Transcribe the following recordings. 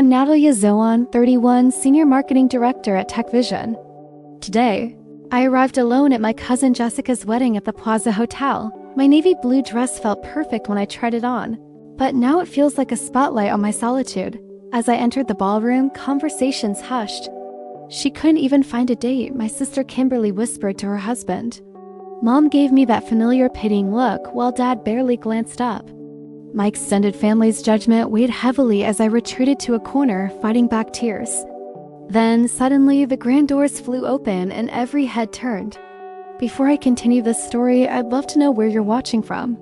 I'm Natalya Zoon, 31, Senior Marketing Director at TechVision. Today, I arrived alone at my cousin Jessica's wedding at the Plaza Hotel. My navy blue dress felt perfect when I tried it on, but now it feels like a spotlight on my solitude. As I entered the ballroom, conversations hushed. She couldn't even find a date, my sister Kimberly whispered to her husband. Mom gave me that familiar pitying look, while Dad barely glanced up. My extended family's judgment weighed heavily as I retreated to a corner, fighting back tears. Then, suddenly, the grand doors flew open and every head turned. Before I continue this story, I'd love to know where you're watching from.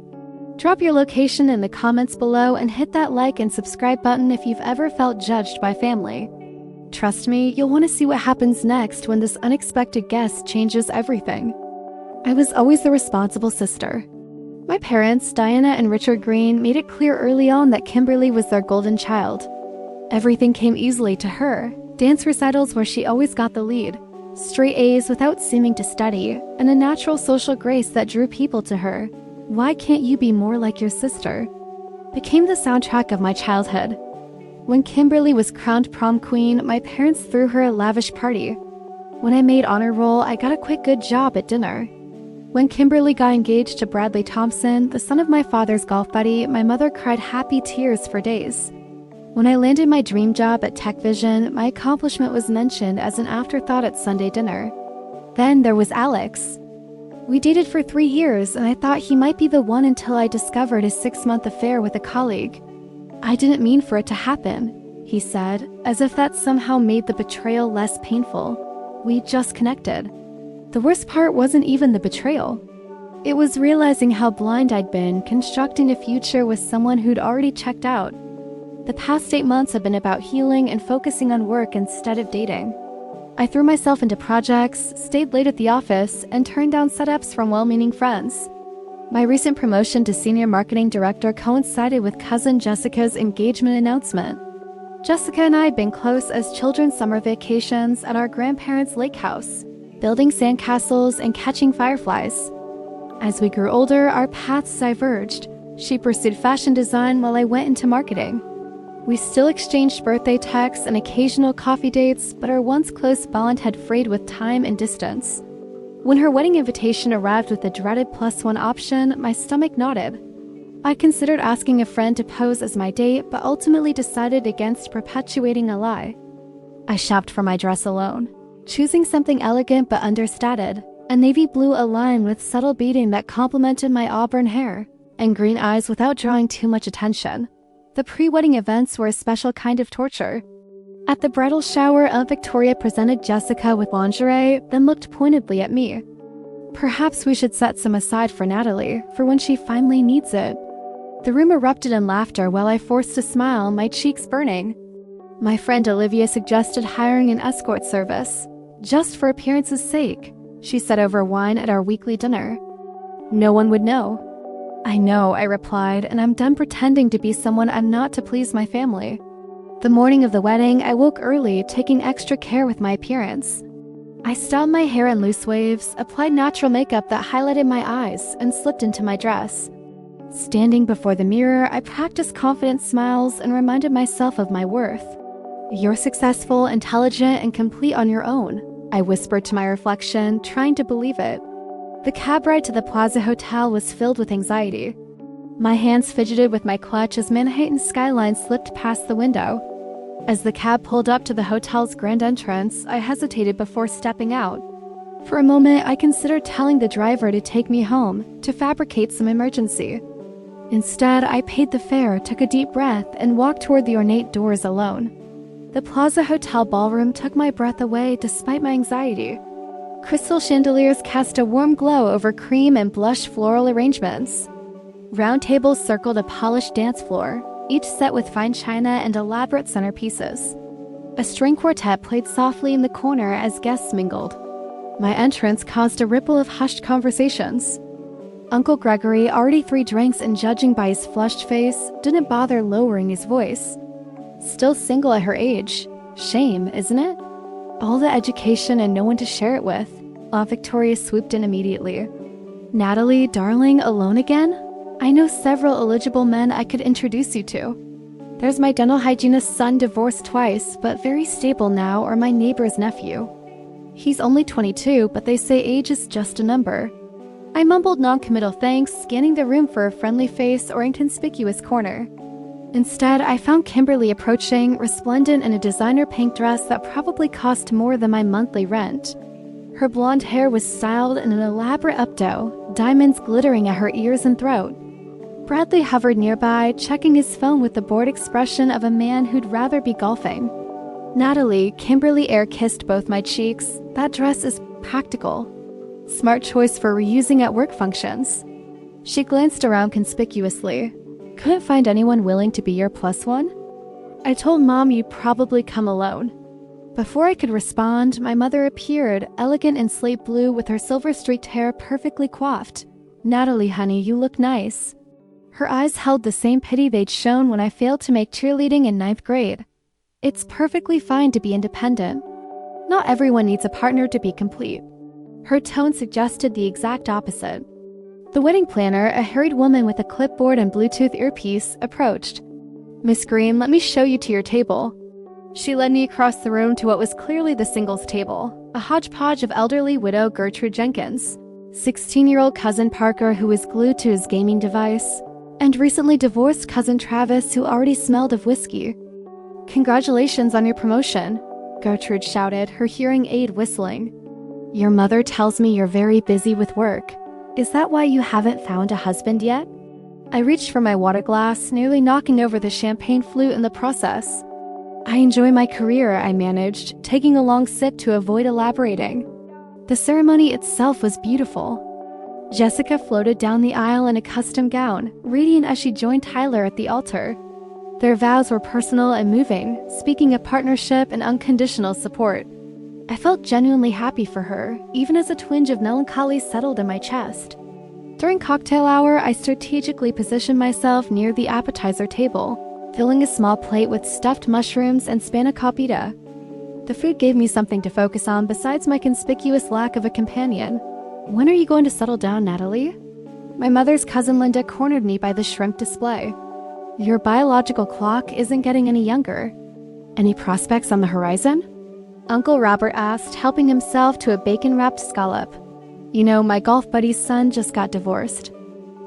Drop your location in the comments below and hit that like and subscribe button if you've ever felt judged by family. Trust me, you'll want to see what happens next when this unexpected guest changes everything. I was always the responsible sister. My parents, Diana and Richard Green, made it clear early on that Kimberly was their golden child. Everything came easily to her. Dance recitals where she always got the lead, straight A's without seeming to study, and a natural social grace that drew people to her. "Why can't you be more like your sister?" became the soundtrack of my childhood. When Kimberly was crowned prom queen, my parents threw her a lavish party. When I made honor roll, I got a quick good job at dinner. When Kimberly got engaged to Bradley Thompson, the son of my father's golf buddy, my mother cried happy tears for days. When I landed my dream job at TechVision, my accomplishment was mentioned as an afterthought at Sunday dinner. Then there was Alex. We dated for 3 years, and I thought he might be the one until I discovered his 6-month affair with a colleague. "I didn't mean for it to happen," he said, as if that somehow made the betrayal less painful. "We just connected." The worst part wasn't even the betrayal. It was realizing how blind I'd been, constructing a future with someone who'd already checked out. The past 8 months have been about healing and focusing on work instead of dating. I threw myself into projects, stayed late at the office, and turned down setups from well-meaning friends. My recent promotion to Senior Marketing Director coincided with cousin Jessica's engagement announcement. Jessica and I had been close as children's summer vacations at our grandparents' lake house, building sandcastles and catching fireflies. As we grew older, our paths diverged. She pursued fashion design while I went into marketing. We still exchanged birthday texts and occasional coffee dates, but our once close bond had frayed with time and distance. When her wedding invitation arrived with the dreaded +1 option, my stomach knotted. I considered asking a friend to pose as my date, but ultimately decided against perpetuating a lie. I shopped for my dress alone, choosing something elegant but understated, a navy blue aligned with subtle beading that complemented my auburn hair, and green eyes without drawing too much attention. The pre-wedding events were a special kind of torture. At the bridal shower, Aunt Victoria presented Jessica with lingerie, then looked pointedly at me. "Perhaps we should set some aside for Natalie, for when she finally needs it." The room erupted in laughter while I forced a smile, my cheeks burning. My friend Olivia suggested hiring an escort service, just for appearance's sake, she said over wine at our weekly dinner. "No one would know." "I know," I replied, "and I'm done pretending to be someone I'm not to please my family." The morning of the wedding, I woke early, taking extra care with my appearance. I styled my hair in loose waves, applied natural makeup that highlighted my eyes, and slipped into my dress. Standing before the mirror, I practiced confident smiles and reminded myself of my worth. "You're successful, intelligent, and complete on your own," I whispered to my reflection, trying to believe it. The cab ride to the Plaza Hotel was filled with anxiety. My hands fidgeted with my clutch as Manhattan's skyline slipped past the window. As the cab pulled up to the hotel's grand entrance, I hesitated before stepping out. For a moment, I considered telling the driver to take me home, to fabricate some emergency. Instead, I paid the fare, took a deep breath, and walked toward the ornate doors alone. The Plaza Hotel ballroom took my breath away despite my anxiety. Crystal chandeliers cast a warm glow over cream and blush floral arrangements. Round tables circled a polished dance floor, each set with fine china and elaborate centerpieces. A string quartet played softly in the corner as guests mingled. My entrance caused a ripple of hushed conversations. Uncle Gregory, already 3 drinks and judging by his flushed face, didn't bother lowering his voice. Still single at her age. Shame, isn't it? All the education and no one to share it with. Aunt Victoria swooped in immediately. "Natalie, darling, alone again? I know several eligible men I could introduce you to." There's my dental hygienist's son, divorced twice, but very stable now, or my neighbor's nephew. He's only 22, but they say age is just a number. I mumbled non-committal thanks, scanning the room for a friendly face or inconspicuous corner. Instead, I found Kimberly approaching, resplendent in a designer pink dress that probably cost more than my monthly rent. Her blonde hair was styled in an elaborate updo, diamonds glittering at her ears and throat. Bradley hovered nearby, checking his phone with the bored expression of a man who'd rather be golfing. Natalie, Kimberly air-kissed both my cheeks. That dress is practical. Smart choice for reusing at work functions. She glanced around conspicuously. Couldn't find anyone willing to be your plus one? I told Mom you'd probably come alone. Before I could respond, my mother appeared, elegant in slate blue with her silver-streaked hair perfectly coiffed. Natalie, honey, you look nice. Her eyes held the same pity they'd shown when I failed to make cheerleading in 9th grade. It's perfectly fine to be independent. Not everyone needs a partner to be complete. Her tone suggested the exact opposite. The wedding planner, a harried woman with a clipboard and Bluetooth earpiece, approached. Miss Green, let me show you to your table. She led me across the room to what was clearly the singles table, a hodgepodge of elderly widow Gertrude Jenkins, 16-year-old cousin Parker who was glued to his gaming device, and recently divorced cousin Travis who already smelled of whiskey. Congratulations on your promotion, Gertrude shouted, her hearing aid whistling. Your mother tells me you're very busy with work. Is that why you haven't found a husband yet? I reached for my water glass, nearly knocking over the champagne flute in the process. I enjoy my career, I managed, taking a long sip to avoid elaborating. The ceremony itself was beautiful. Jessica floated down the aisle in a custom gown, radiant as she joined Tyler at the altar. Their vows were personal and moving, speaking of partnership and unconditional support. I felt genuinely happy for her, even as a twinge of melancholy settled in my chest. During cocktail hour, I strategically positioned myself near the appetizer table, filling a small plate with stuffed mushrooms and spanakopita. The food gave me something to focus on besides my conspicuous lack of a companion. When are you going to settle down, Natalie? My mother's cousin Linda cornered me by the shrimp display. Your biological clock isn't getting any younger. Any prospects on the horizon? Uncle Robert asked, helping himself to a bacon-wrapped scallop. You know, my golf buddy's son just got divorced.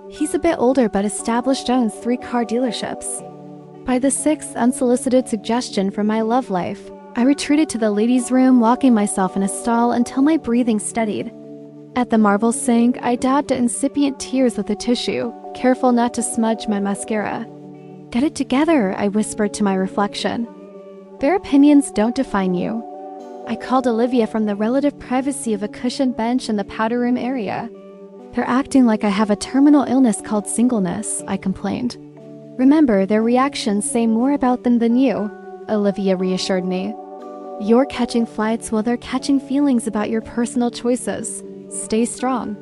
He's a bit older but established, owns 3 car dealerships. By the 6th unsolicited suggestion from my love life, I retreated to the ladies' room, locking myself in a stall until my breathing steadied. At the marble sink, I dabbed at incipient tears with a tissue, careful not to smudge my mascara. Get it together, I whispered to my reflection. Their opinions don't define you. I called Olivia from the relative privacy of a cushioned bench in the powder room area. They're acting like I have a terminal illness called singleness, I complained. Remember, their reactions say more about them than you, Olivia reassured me. You're catching flights while they're catching feelings about your personal choices. Stay strong.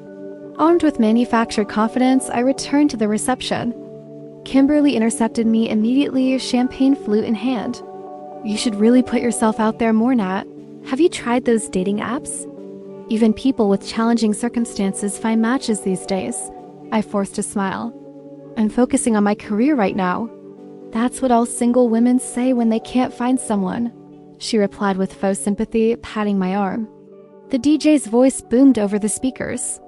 Armed with manufactured confidence, I returned to the reception. Kimberly intercepted me immediately, champagne flute in hand. You should really put yourself out there more, Nat. Have you tried those dating apps? Even people with challenging circumstances find matches these days. I forced a smile. I'm focusing on my career right now. That's what all single women say when they can't find someone, she replied with faux sympathy, patting my arm. The DJ's voice boomed over the speakers.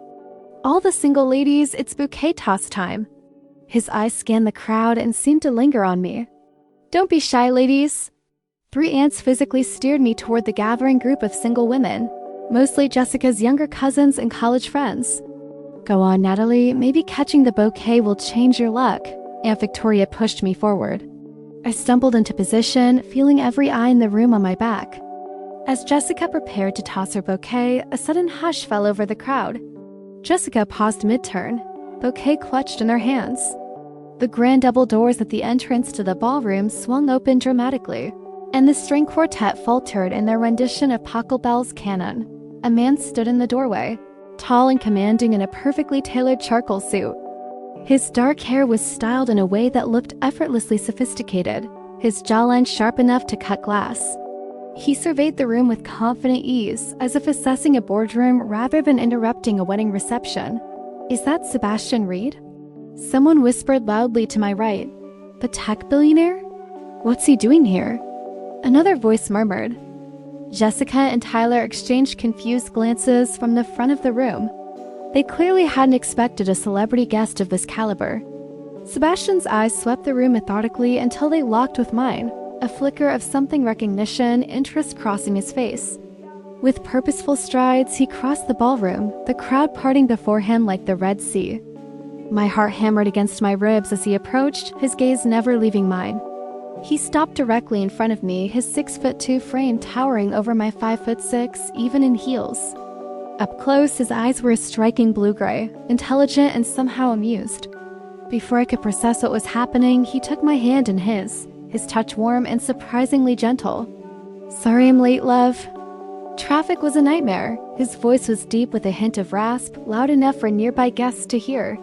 All the single ladies, it's bouquet toss time. His eyes scanned the crowd and seemed to linger on me. Don't be shy, ladies. 3 aunts physically steered me toward the gathering group of single women, mostly Jessica's younger cousins and college friends. Go on, Natalie, maybe catching the bouquet will change your luck. Aunt Victoria pushed me forward. I stumbled into position, feeling every eye in the room on my back. As Jessica prepared to toss her bouquet, a sudden hush fell over the crowd. Jessica paused mid-turn, bouquet clutched in her hands. The grand double doors at the entrance to the ballroom swung open dramatically, and the string quartet faltered in their rendition of Pachelbel's Canon. A man stood in the doorway, tall and commanding in a perfectly tailored charcoal suit. His dark hair was styled in a way that looked effortlessly sophisticated, his jawline sharp enough to cut glass. He surveyed the room with confident ease, as if assessing a boardroom rather than interrupting a wedding reception. Is that Sebastian Reed? Someone whispered loudly to my right. The tech billionaire? What's he doing here? Another voice murmured. Jessica and Tyler exchanged confused glances from the front of the room. They clearly hadn't expected a celebrity guest of this caliber. Sebastian's eyes swept the room methodically until they locked with mine, a flicker of something recognition, interest crossing his face. With purposeful strides, he crossed the ballroom, the crowd parting before him like the Red Sea. My heart hammered against my ribs as he approached, his gaze never leaving mine. He stopped directly in front of me, his 6'2" frame towering over my 5'6", even in heels. Up close, his eyes were a striking blue-gray, intelligent and somehow amused. Before I could process what was happening, he took my hand in his touch warm and surprisingly gentle. Sorry I'm late, love. Traffic was a nightmare. His voice was deep with a hint of rasp, loud enough for nearby guests to hear.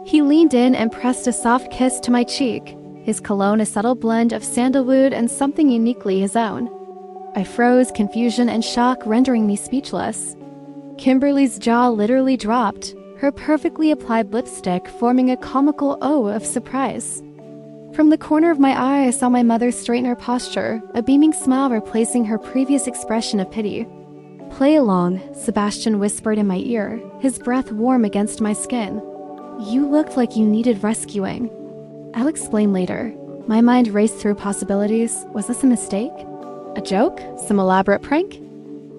He leaned in and pressed a soft kiss to my cheek, his cologne a subtle blend of sandalwood and something uniquely his own. I froze, confusion and shock rendering me speechless. Kimberly's jaw literally dropped, her perfectly applied lipstick forming a comical O of surprise. From the corner of my eye, I saw my mother straighten her posture, a beaming smile replacing her previous expression of pity. Play along, Sebastian whispered in my ear, his breath warm against my skin. You looked like you needed rescuing. I'll explain later. My mind raced through possibilities. Was this a mistake? A joke? Some elaborate prank?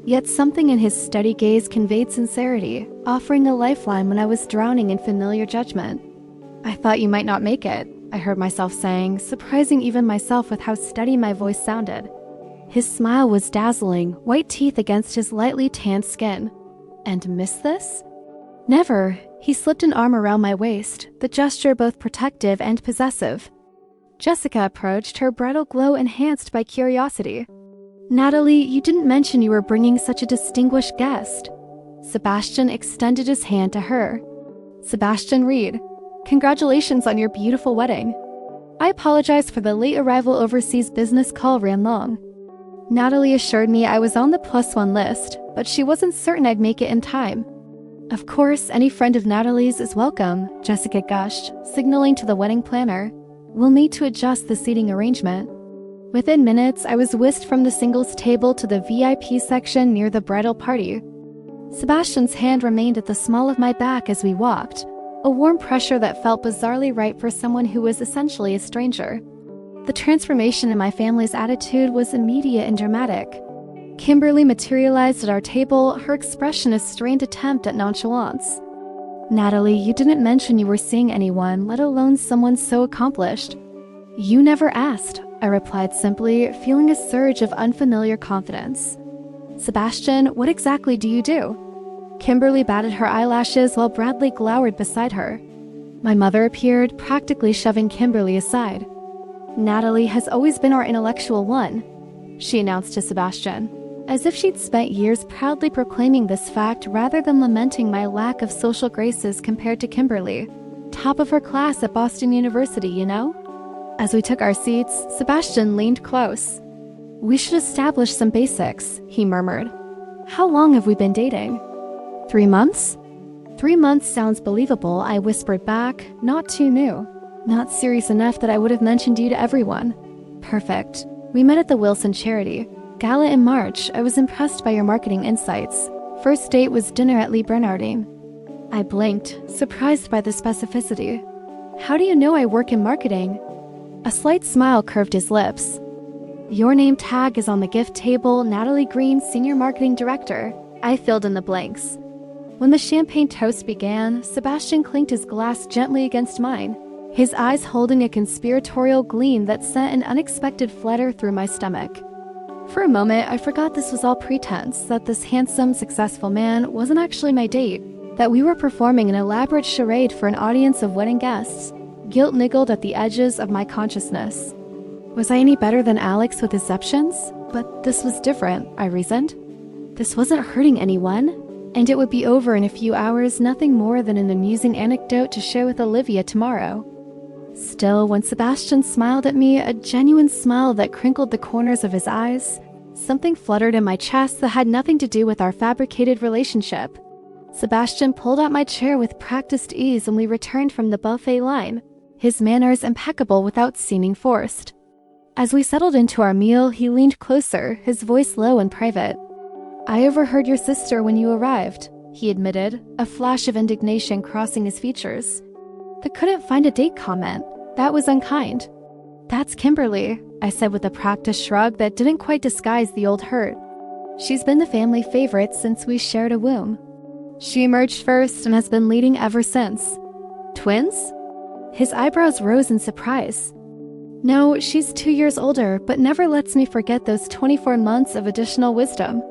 Yet something in his steady gaze conveyed sincerity, offering a lifeline when I was drowning in familiar judgment. I thought you might not make it, I heard myself saying, surprising even myself with how steady my voice sounded. His smile was dazzling, white teeth against his lightly tanned skin. And miss this? Never. He slipped an arm around my waist, the gesture both protective and possessive. Jessica approached, her bridal glow enhanced by curiosity. Natalie, you didn't mention you were bringing such a distinguished guest. Sebastian extended his hand to her. Sebastian Reed, congratulations on your beautiful wedding. I apologize for the late arrival. Overseas business call ran long. Natalie assured me I was on the +1 list, but she wasn't certain I'd make it in time. Of course, any friend of Natalie's is welcome, Jessica gushed, signaling to the wedding planner. We'll need to adjust the seating arrangement. Within minutes, I was whisked from the singles table to the VIP section near the bridal party. Sebastian's hand remained at the small of my back as we walked, a warm pressure that felt bizarrely right for someone who was essentially a stranger. The transformation in my family's attitude was immediate and dramatic. Kimberly materialized at our table, her expression a strained attempt at nonchalance. Natalie, you didn't mention you were seeing anyone, let alone someone so accomplished. You never asked, I replied simply, feeling a surge of unfamiliar confidence. Sebastian, what exactly do you do? Kimberly batted her eyelashes while Bradley glowered beside her. My mother appeared, practically shoving Kimberly aside. Natalie has always been our intellectual one, she announced to Sebastian, as if she'd spent years proudly proclaiming this fact rather than lamenting my lack of social graces compared to Kimberly. Top of her class at Boston University, you know? As we took our seats, Sebastian leaned close. We should establish some basics, he murmured. How long have we been dating? 3 months? 3 months sounds believable, I whispered back, not too new. Not serious enough that I would have mentioned you to everyone. Perfect. We met at the Wilson Charity Gala in March. I was impressed by your marketing insights. First date was dinner at Lee Bernardine. I blinked, surprised by the specificity. How do you know I work in marketing? A slight smile curved his lips. Your name tag is on the gift table, Natalie Green, Senior Marketing Director. I filled in the blanks. When the champagne toast began, Sebastian clinked his glass gently against mine, his eyes holding a conspiratorial gleam that sent an unexpected flutter through my stomach. For a moment, I forgot this was all pretense, that this handsome, successful man wasn't actually my date, that we were performing an elaborate charade for an audience of wedding guests. Guilt niggled at the edges of my consciousness. Was I any better than Alex with deceptions? But this was different, I reasoned. This wasn't hurting anyone, and it would be over in a few hours, nothing more than an amusing anecdote to share with Olivia tomorrow. Still, when Sebastian smiled at me, a genuine smile that crinkled the corners of his eyes, something fluttered in my chest that had nothing to do with our fabricated relationship. Sebastian pulled out my chair with practiced ease when we returned from the buffet line, his manners impeccable without seeming forced. As we settled into our meal, he leaned closer, his voice low and private. "I overheard your sister when you arrived," he admitted, a flash of indignation crossing his features. "The couldn't find a date comment. That was unkind." "That's Kimberly," I said with a practiced shrug that didn't quite disguise the old hurt. "She's been the family favorite since we shared a womb. She emerged first and has been leading ever since." "Twins?" His eyebrows rose in surprise. "No, she's 2 years older, but never lets me forget those 24 months of additional wisdom."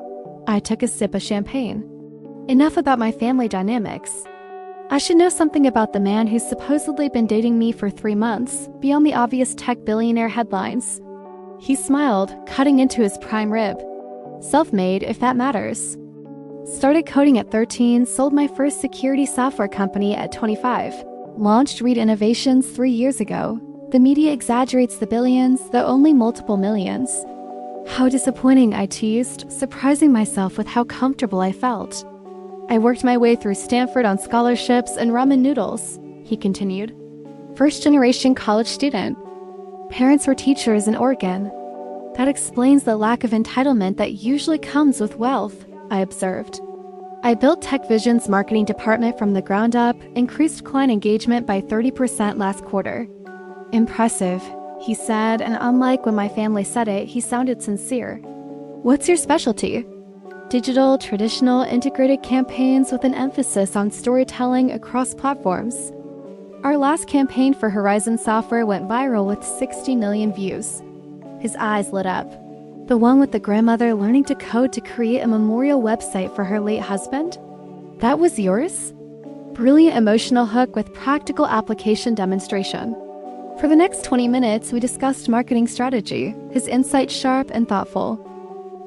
I took a sip of champagne. Enough about my family dynamics. I should know something about the man who's supposedly been dating me for 3 months, beyond the obvious tech billionaire headlines. He smiled, cutting into his prime rib. "Self-made, if that matters. Started coding at 13, sold my first security software company at 25. Launched Read Innovations 3 years ago. The media exaggerates the billions, though only multiple millions." How disappointing, I teased, surprising myself with how comfortable I felt. "I worked my way through Stanford on scholarships and ramen noodles," he continued. "First-generation college student. Parents were teachers in Oregon. That explains the lack of entitlement that usually comes with wealth," I observed. "I built TechVision's marketing department from the ground up, increased client engagement by 30% last quarter." "Impressive," he said, and unlike when my family said it, he sounded sincere. "What's your specialty?" "Digital, traditional, integrated campaigns with an emphasis on storytelling across platforms. Our last campaign for Horizon Software went viral with 60 million views." His eyes lit up. "The one with the grandmother learning to code to create a memorial website for her late husband? That was yours?" Brilliant emotional hook with practical application demonstration. For the next 20 minutes, we discussed marketing strategy, his insight sharp and thoughtful.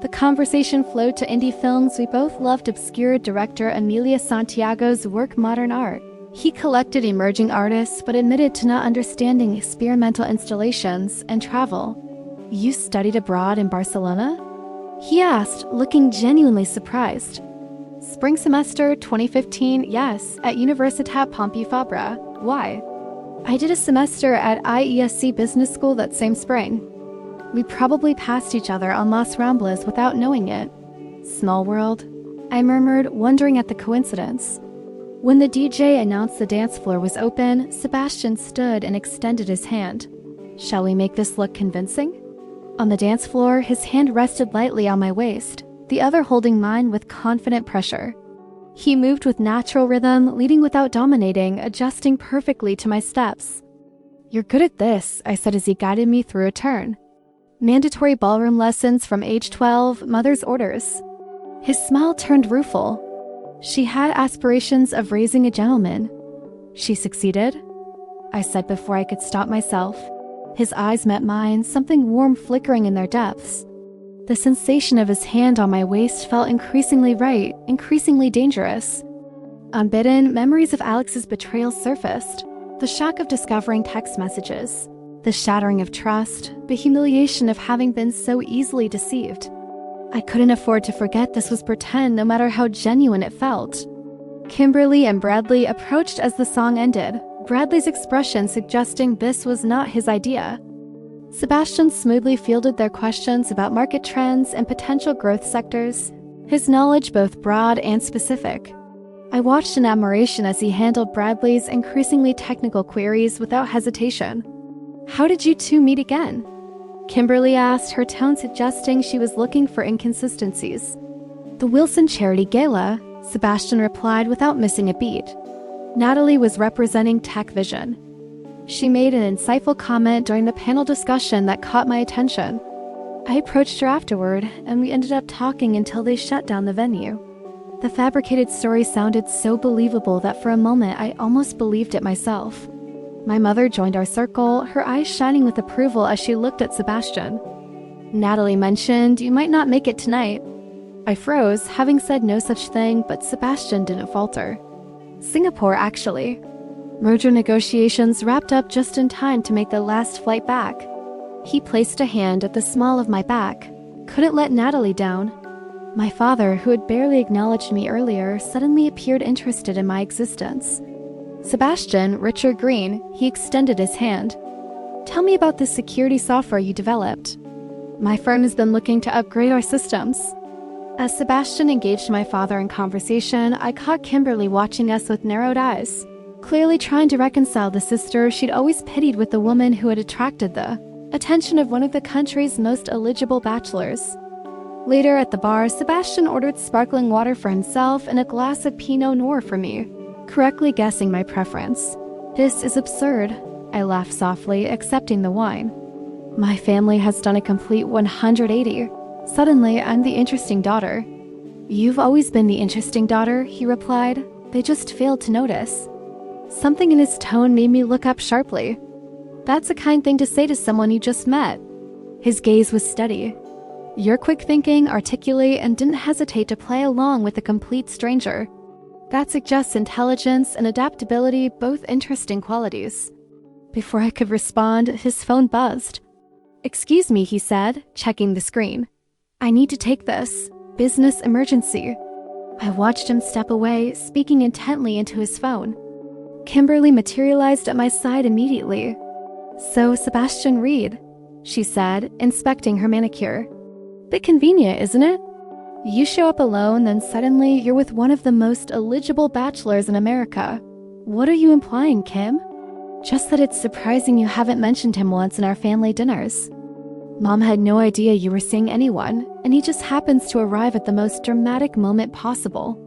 The conversation flowed to indie films. We both loved obscure director Emilia Santiago's work Modern Art. He collected emerging artists, but admitted to not understanding experimental installations and travel. "You studied abroad in Barcelona?" he asked, looking genuinely surprised. "Spring semester 2015, yes, at Universitat Pompeu Fabra. Why?" "I did a semester at IESC Business School that same spring. We probably passed each other on Las Ramblas without knowing it." "Small world," I murmured, wondering at the coincidence. When the DJ announced the dance floor was open, Sebastian stood and extended his hand. "Shall we make this look convincing?" On the dance floor, his hand rested lightly on my waist, the other holding mine with confident pressure. He moved with natural rhythm, leading without dominating, adjusting perfectly to my steps. "You're good at this," I said as he guided me through a turn. "Mandatory ballroom lessons from age 12, mother's orders." His smile turned rueful. "She had aspirations of raising a gentleman." "She succeeded?" I said before I could stop myself. His eyes met mine, something warm flickering in their depths. The sensation of his hand on my waist felt increasingly right, increasingly dangerous. Unbidden, memories of Alex's betrayal surfaced. The shock of discovering text messages. The shattering of trust, the humiliation of having been so easily deceived. I couldn't afford to forget this was pretend, no matter how genuine it felt. Kimberly and Bradley approached as the song ended, Bradley's expression suggesting this was not his idea. Sebastian smoothly fielded their questions about market trends and potential growth sectors, his knowledge both broad and specific. I watched in admiration as he handled Bradley's increasingly technical queries without hesitation. "How did you two meet again?" Kimberly asked, her tone suggesting she was looking for inconsistencies. "The Wilson Charity Gala," Sebastian replied without missing a beat. Natalie was representing TechVision. She made an insightful comment during the panel discussion that caught my attention. I approached her afterward, and we ended up talking until they shut down the venue. The fabricated story sounded so believable that for a moment I almost believed it myself. My mother joined our circle, her eyes shining with approval as she looked at Sebastian. Natalie mentioned, "You might not make it tonight." I froze, having said no such thing, but Sebastian didn't falter. "Singapore, actually." Merger negotiations wrapped up just in time to make the last flight back. He placed a hand at the small of my back. Couldn't let Natalie down. My father, who had barely acknowledged me earlier, suddenly appeared interested in my existence. "Sebastian, Richard Green," he extended his hand. Tell me about the security software you developed. My firm has been looking to upgrade our systems. As Sebastian engaged my father in conversation, I caught Kimberly watching us with narrowed eyes, clearly trying to reconcile the sister she'd always pitied with the woman who had attracted the attention of one of the country's most eligible bachelors. Later at the bar, Sebastian ordered sparkling water for himself and a glass of Pinot Noir for me, correctly guessing my preference. This is absurd, I laughed softly, accepting the wine. My family has done a complete 180. Suddenly, I'm the interesting daughter. You've always been the interesting daughter, he replied. They just failed to notice. Something in his tone made me look up sharply. That's a kind thing to say to someone you just met. His gaze was steady. You're quick thinking, articulate, and didn't hesitate to play along with a complete stranger. That suggests intelligence and adaptability, both interesting qualities. Before I could respond, his phone buzzed. Excuse me, he said, checking the screen. I need to take this. Business emergency. I watched him step away, speaking intently into his phone. Kimberly materialized at my side immediately. So, Sebastian Reed, she said, inspecting her manicure. Bit convenient, isn't it? You show up alone, then suddenly you're with one of the most eligible bachelors in America. What are you implying, Kim? Just that it's surprising you haven't mentioned him once in our family dinners. Mom had no idea you were seeing anyone, and he just happens to arrive at the most dramatic moment possible.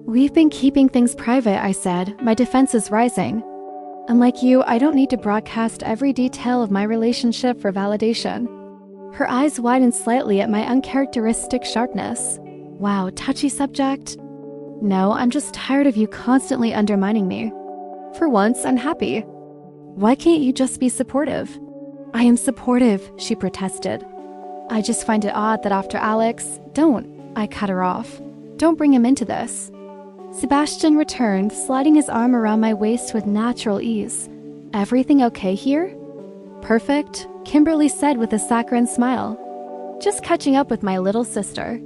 We've been keeping things private, I said, my defenses rising. Unlike you, I don't need to broadcast every detail of my relationship for validation. Her eyes widened slightly at my uncharacteristic sharpness. Wow, touchy subject? No, I'm just tired of you constantly undermining me. For once, I'm happy. Why can't you just be supportive? I am supportive, she protested. I just find it odd that after Alex, I cut her off. Don't bring him into this. Sebastian returned, sliding his arm around my waist with natural ease. Everything okay here? Perfect, Kimberly said with a saccharine smile. Just catching up with my little sister.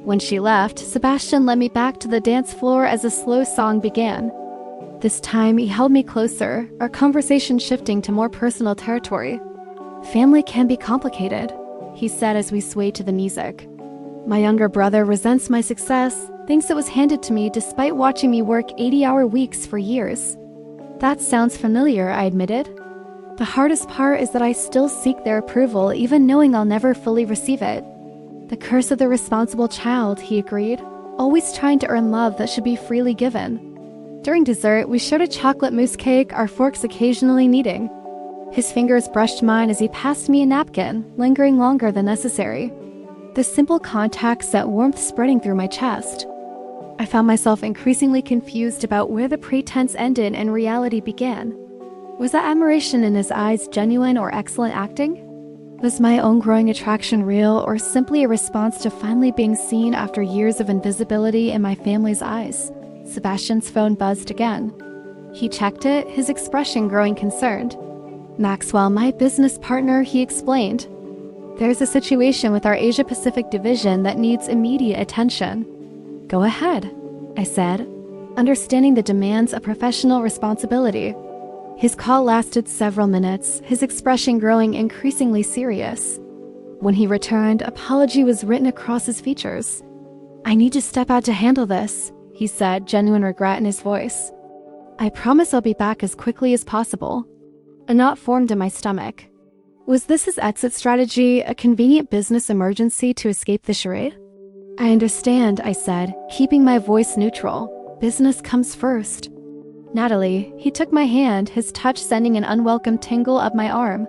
When she left, Sebastian led me back to the dance floor as a slow song began. This time, he held me closer, our conversation shifting to more personal territory. Family can be complicated, he said as we swayed to the music. My younger brother resents my success, thinks it was handed to me despite watching me work 80-hour weeks for years. That sounds familiar, I admitted. The hardest part is that I still seek their approval, even knowing I'll never fully receive it. The curse of the responsible child, he agreed, always trying to earn love that should be freely given. During dessert, we shared a chocolate mousse cake, our forks occasionally kneading. His fingers brushed mine as he passed me a napkin, lingering longer than necessary. The simple contact sent warmth spreading through my chest. I found myself increasingly confused about where the pretense ended and reality began. Was that admiration in his eyes genuine or excellent acting? Was my own growing attraction real or simply a response to finally being seen after years of invisibility in my family's eyes? Sebastian's phone buzzed again. He checked it, his expression growing concerned. Maxwell, my business partner, he explained. There's a situation with our Asia-Pacific division that needs immediate attention. Go ahead, I said, understanding the demands of professional responsibility. His call lasted several minutes, his expression growing increasingly serious. When he returned, apology was written across his features. I need to step out to handle this, he said, genuine regret in his voice. I promise I'll be back as quickly as possible. A knot formed in my stomach. Was this his exit strategy, a convenient business emergency to escape the charade? I understand, I said, keeping my voice neutral. Business comes first. Natalie, he took my hand, his touch sending an unwelcome tingle up my arm.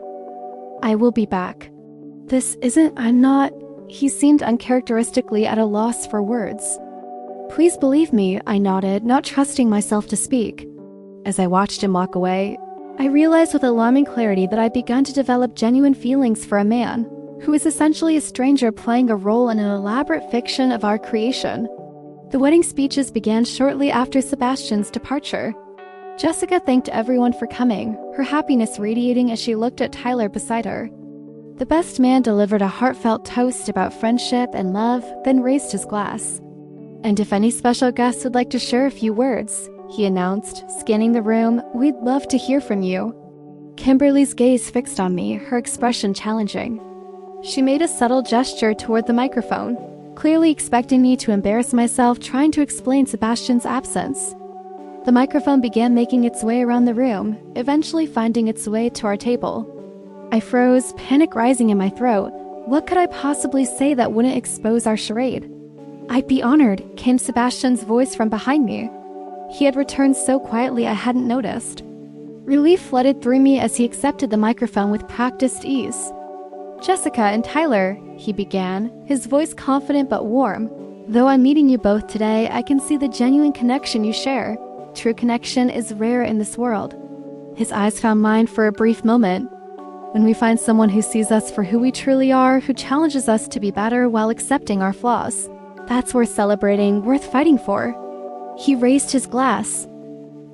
I will be back. I'm not... He seemed uncharacteristically at a loss for words. Please believe me, I nodded, not trusting myself to speak. As I watched him walk away, I realized with alarming clarity that I'd begun to develop genuine feelings for a man, who is essentially a stranger playing a role in an elaborate fiction of our creation. The wedding speeches began shortly after Sebastian's departure. Jessica thanked everyone for coming, her happiness radiating as she looked at Tyler beside her. The best man delivered a heartfelt toast about friendship and love, then raised his glass. And if any special guests would like to share a few words, he announced, scanning the room, we'd love to hear from you. Kimberly's gaze fixed on me, her expression challenging. She made a subtle gesture toward the microphone, clearly expecting me to embarrass myself trying to explain Sebastian's absence. The microphone began making its way around the room, eventually finding its way to our table. I froze, panic rising in my throat. What could I possibly say that wouldn't expose our charade? "I'd be honored," came Sebastian's voice from behind me. He had returned so quietly I hadn't noticed. Relief flooded through me as he accepted the microphone with practiced ease. "Jessica and Tyler," he began, his voice confident but warm. "Though I'm meeting you both today, I can see the genuine connection you share. True connection is rare in this world." His eyes found mine for a brief moment. When we find someone who sees us for who we truly are, who challenges us to be better while accepting our flaws, that's worth celebrating, worth fighting for. He raised his glass.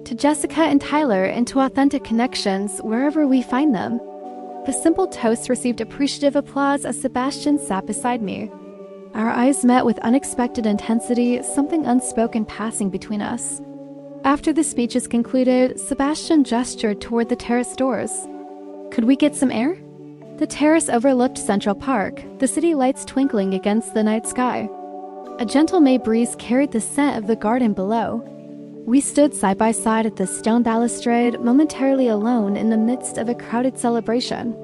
"To Jessica and Tyler, and to authentic connections wherever we find them." The simple toast received appreciative applause as Sebastian sat beside me. Our eyes met with unexpected intensity, something unspoken passing between us. After the speeches concluded, Sebastian gestured toward the terrace doors. "Could we get some air?" The terrace overlooked Central Park, the city lights twinkling against the night sky. A gentle May breeze carried the scent of the garden below. We stood side by side at the stone balustrade, momentarily alone in the midst of a crowded celebration.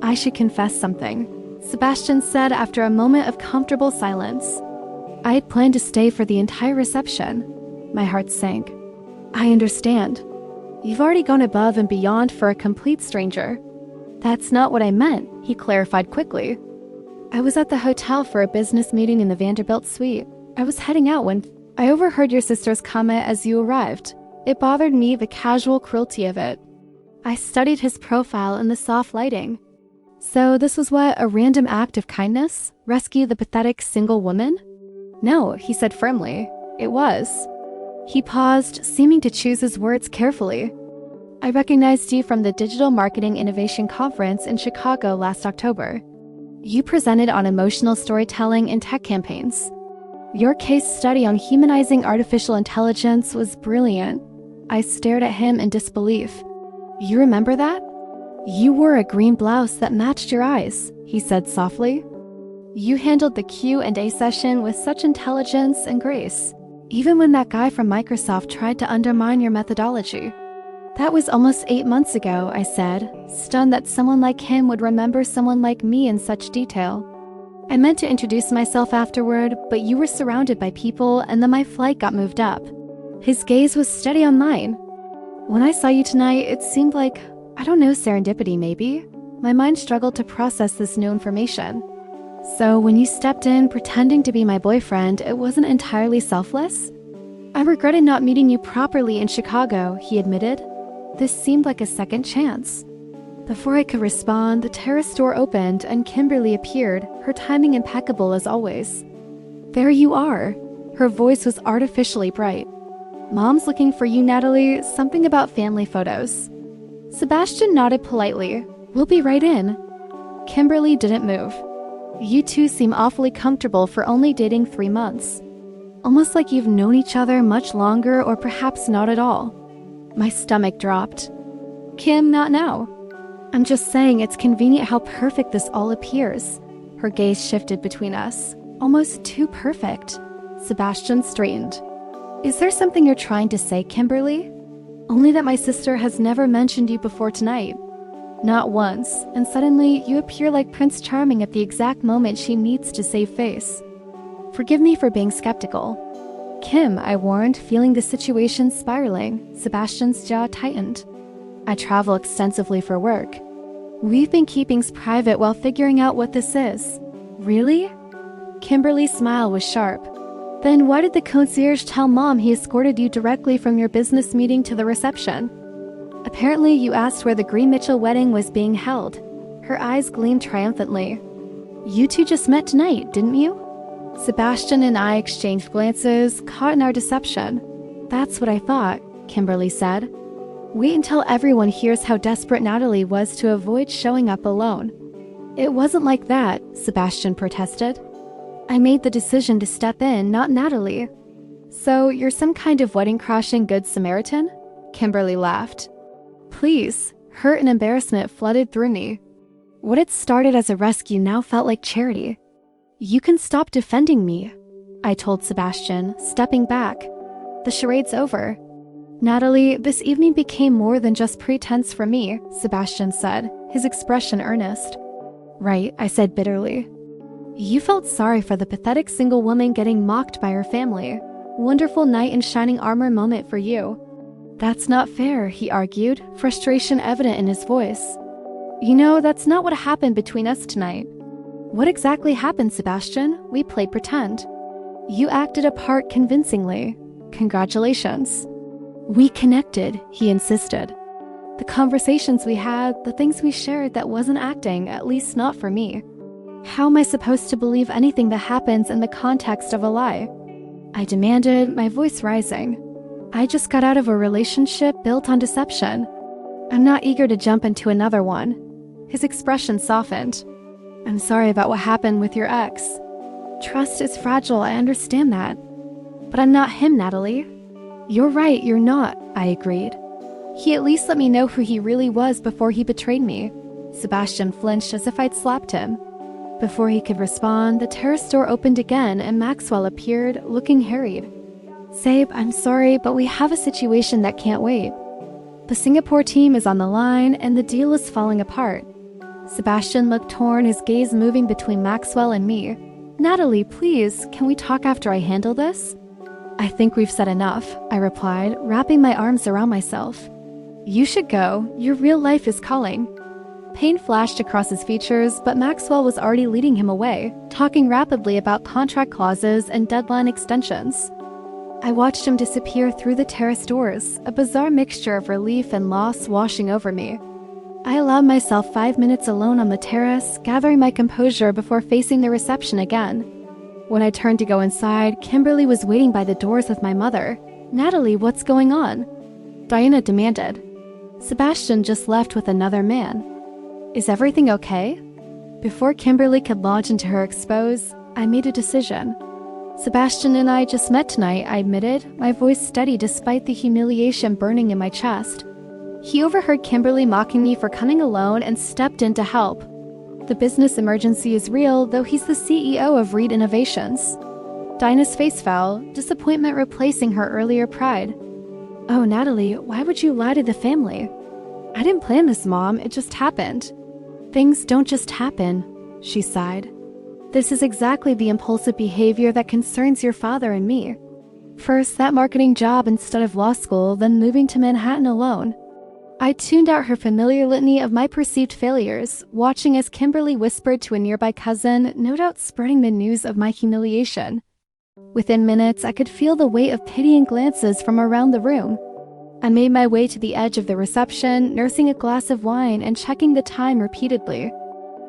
"I should confess something," Sebastian said after a moment of comfortable silence. I had planned to stay for the entire reception. My heart sank. "I understand. You've already gone above and beyond for a complete stranger." "That's not what I meant," he clarified quickly. "I was at the hotel for a business meeting in the Vanderbilt suite. I was heading out when I overheard your sister's comment as you arrived. It bothered me, the casual cruelty of it." I studied his profile in the soft lighting. "So this was what, a random act of kindness? Rescue the pathetic single woman?" "No," he said firmly. "It was." He paused, seeming to choose his words carefully. "I recognized you from the Digital Marketing Innovation Conference in Chicago last October. You presented on emotional storytelling and tech campaigns. Your case study on humanizing artificial intelligence was brilliant." I stared at him in disbelief. "You remember that?" "You wore a green blouse that matched your eyes," he said softly. "You handled the Q&A session with such intelligence and grace, even when that guy from Microsoft tried to undermine your methodology." "That was almost 8 months ago," I said, stunned that someone like him would remember someone like me in such detail. "I meant to introduce myself afterward, but you were surrounded by people and then my flight got moved up." His gaze was steady on mine. "When I saw you tonight, it seemed like, I don't know, serendipity maybe." My mind struggled to process this new information. "So when you stepped in pretending to be my boyfriend, it wasn't entirely selfless?" "I regretted not meeting you properly in Chicago," he admitted. This seemed like a second chance. Before I could respond, the terrace door opened and Kimberly appeared, her timing impeccable as always. "There you are." Her voice was artificially bright. "Mom's looking for you, Natalie, something about family photos." Sebastian nodded politely. "We'll be right in." Kimberly didn't move. "You two seem awfully comfortable for only dating 3 months. Almost like you've known each other much longer, or perhaps not at all." My stomach dropped. "Kim, not now. I'm just saying it's convenient how perfect this all appears." Her gaze shifted between us. "Almost too perfect." Sebastian straightened. "Is there something you're trying to say, Kimberly?" "Only that my sister has never mentioned you before tonight." "Not once, and suddenly you appear like Prince Charming at the exact moment she needs to save face." "Forgive me for being skeptical." "Kim," I warned, feeling the situation spiraling. Sebastian's jaw tightened. "I travel extensively for work. We've been keeping private while figuring out what this is." "Really?" Kimberly's smile was sharp. "Then why did the concierge tell Mom he escorted you directly from your business meeting to the reception?" "Apparently you asked where the Green Mitchell wedding was being held." Her eyes gleamed triumphantly. "You two just met tonight, didn't you?" Sebastian and I exchanged glances, caught in our deception. "That's what I thought," Kimberly said. "Wait until everyone hears how desperate Natalie was to avoid showing up alone." "It wasn't like that," Sebastian protested. "I made the decision to step in, not Natalie." "So you're some kind of wedding-crashing good Samaritan?" Kimberly laughed. "Please." Hurt and embarrassment flooded through me. What had started as a rescue now felt like charity. "You can stop defending me," I told Sebastian, stepping back. "The charade's over." "Natalie, this evening became more than just pretense for me," Sebastian said, his expression earnest. "Right," I said bitterly. "You felt sorry for the pathetic single woman getting mocked by her family. Wonderful knight in shining armor moment for you." "That's not fair," he argued, frustration evident in his voice. "You know, that's not what happened between us tonight." "What exactly happened, Sebastian? We played pretend." "You acted a part convincingly. Congratulations." "We connected," he insisted. "The conversations we had, the things we shared, that wasn't acting, at least not for me. How am I supposed to believe anything that happens in the context of a lie?" I demanded, my voice rising. "I just got out of a relationship built on deception. I'm not eager to jump into another one." His expression softened. "I'm sorry about what happened with your ex. Trust is fragile, I understand that. But I'm not him, Natalie." "You're right, you're not," I agreed. "He at least let me know who he really was before he betrayed me." Sebastian flinched as if I'd slapped him. Before he could respond, the terrace door opened again and Maxwell appeared, looking harried. "Sabe, I'm sorry, but we have a situation that can't wait. The Singapore team is on the line and the deal is falling apart." Sebastian looked torn, his gaze moving between Maxwell and me. "Natalie, please, can we talk after I handle this?" "I think we've said enough," I replied, wrapping my arms around myself. "You should go. Your real life is calling." Pain flashed across his features, but Maxwell was already leading him away, talking rapidly about contract clauses and deadline extensions. I watched him disappear through the terrace doors, a bizarre mixture of relief and loss washing over me. I allowed myself 5 minutes alone on the terrace, gathering my composure before facing the reception again. When I turned to go inside, Kimberly was waiting by the doors with my mother. "Natalie, what's going on?" Diana demanded. "Sebastian just left with another man." "Is everything okay?" Before Kimberly could launch into her expose, I made a decision. "Sebastian and I just met tonight," I admitted, my voice steady despite the humiliation burning in my chest. He overheard Kimberly mocking me for coming alone and stepped in to help. "The business emergency is real, though he's the CEO of Reed Innovations." Dinah's face fell, disappointment replacing her earlier pride. "Oh, Natalie, why would you lie to the family?" "I didn't plan this, Mom, it just happened." "Things don't just happen," she sighed. "This is exactly the impulsive behavior that concerns your father and me. First, that marketing job instead of law school, then moving to Manhattan alone." I tuned out her familiar litany of my perceived failures, watching as Kimberly whispered to a nearby cousin, no doubt spreading the news of my humiliation. Within minutes, I could feel the weight of pitying glances from around the room. I made my way to the edge of the reception, nursing a glass of wine and checking the time repeatedly.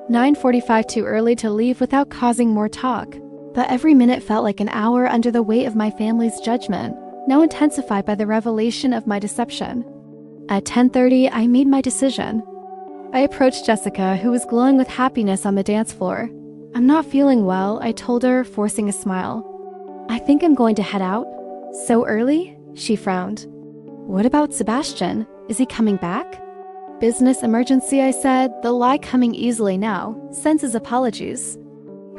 9:45 too early to leave without causing more talk. But every minute felt like an hour under the weight of my family's judgment, now intensified by the revelation of my deception. At 10:30, I made my decision. I approached Jessica, who was glowing with happiness on the dance floor. "I'm not feeling well," I told her, forcing a smile. "I think I'm going to head out." "So early?" She frowned. "What about Sebastian? Is he coming back?" "Business emergency," I said, the lie coming easily now, since his apologies.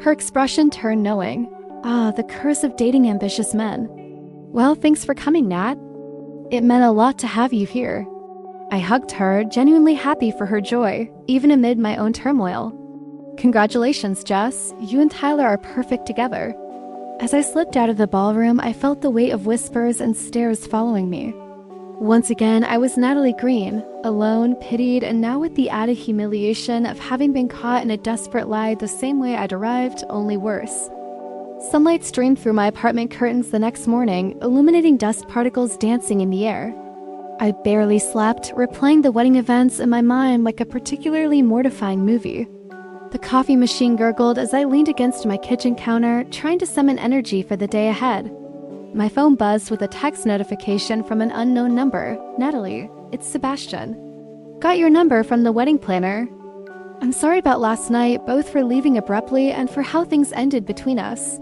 Her expression turned knowing. Ah, the curse of dating ambitious men. "Well, thanks for coming, Nat. It meant a lot to have you here." I hugged her, genuinely happy for her joy, even amid my own turmoil. "Congratulations, Jess. You and Tyler are perfect together." As I slipped out of the ballroom, I felt the weight of whispers and stares following me. Once again, I was Natalie Green, alone, pitied, and now with the added humiliation of having been caught in a desperate lie the same way I'd arrived, only worse. Sunlight streamed through my apartment curtains the next morning, illuminating dust particles dancing in the air. I barely slept, replaying the wedding events in my mind like a particularly mortifying movie. The coffee machine gurgled as I leaned against my kitchen counter, trying to summon energy for the day ahead. My phone buzzed with a text notification from an unknown number. "Natalie, it's Sebastian. Got your number from the wedding planner. I'm sorry about last night, both for leaving abruptly and for how things ended between us.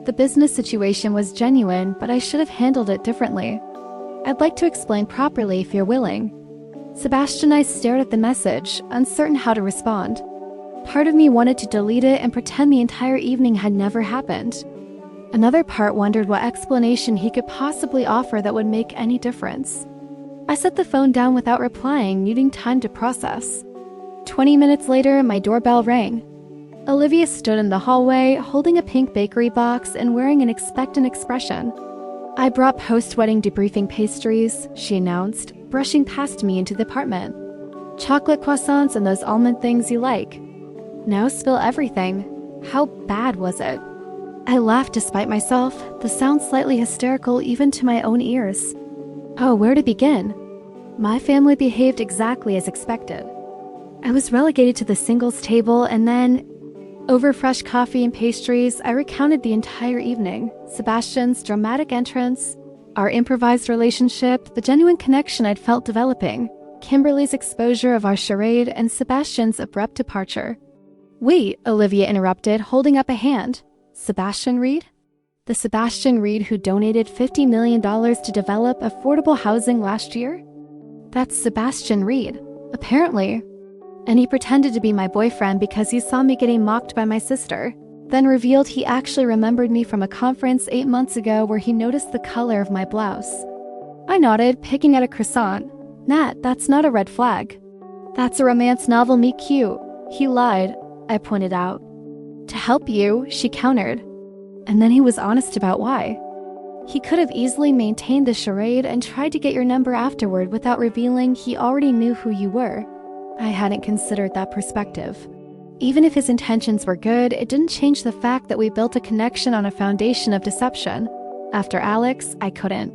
The business situation was genuine, but I should have handled it differently. I'd like to explain properly if you're willing." Sebastian and I stared at the message, uncertain how to respond. Part of me wanted to delete it and pretend the entire evening had never happened. Another part wondered what explanation he could possibly offer that would make any difference. I set the phone down without replying, needing time to process. 20 minutes later, my doorbell rang. Olivia stood in the hallway, holding a pink bakery box and wearing an expectant expression. "I brought post-wedding debriefing pastries," she announced, brushing past me into the apartment. "Chocolate croissants and those almond things you like." "Now spill everything. How bad was it?" I laughed despite myself, the sound slightly hysterical even to my own ears. Oh, where to begin? My family behaved exactly as expected. I was relegated to the singles table, and then, over fresh coffee and pastries, I recounted the entire evening. Sebastian's dramatic entrance, our improvised relationship, the genuine connection I'd felt developing, Kimberly's exposure of our charade, and Sebastian's abrupt departure. "Wait," Olivia interrupted, holding up a hand. "Sebastian Reed? The Sebastian Reed who donated $50 million to develop affordable housing last year? That's Sebastian Reed, apparently. And he pretended to be my boyfriend because he saw me getting mocked by my sister, then revealed he actually remembered me from a conference 8 months ago where he noticed the color of my blouse." I nodded, picking at a croissant. "Nat, that's not a red flag. That's a romance novel meet cute." "He lied," I pointed out. "To help you," she countered. And then he was honest about why. He could have easily maintained the charade and tried to get your number afterward without revealing he already knew who you were. I hadn't considered that perspective. Even if his intentions were good, it didn't change the fact that we built a connection on a foundation of deception. After Alex, I couldn't.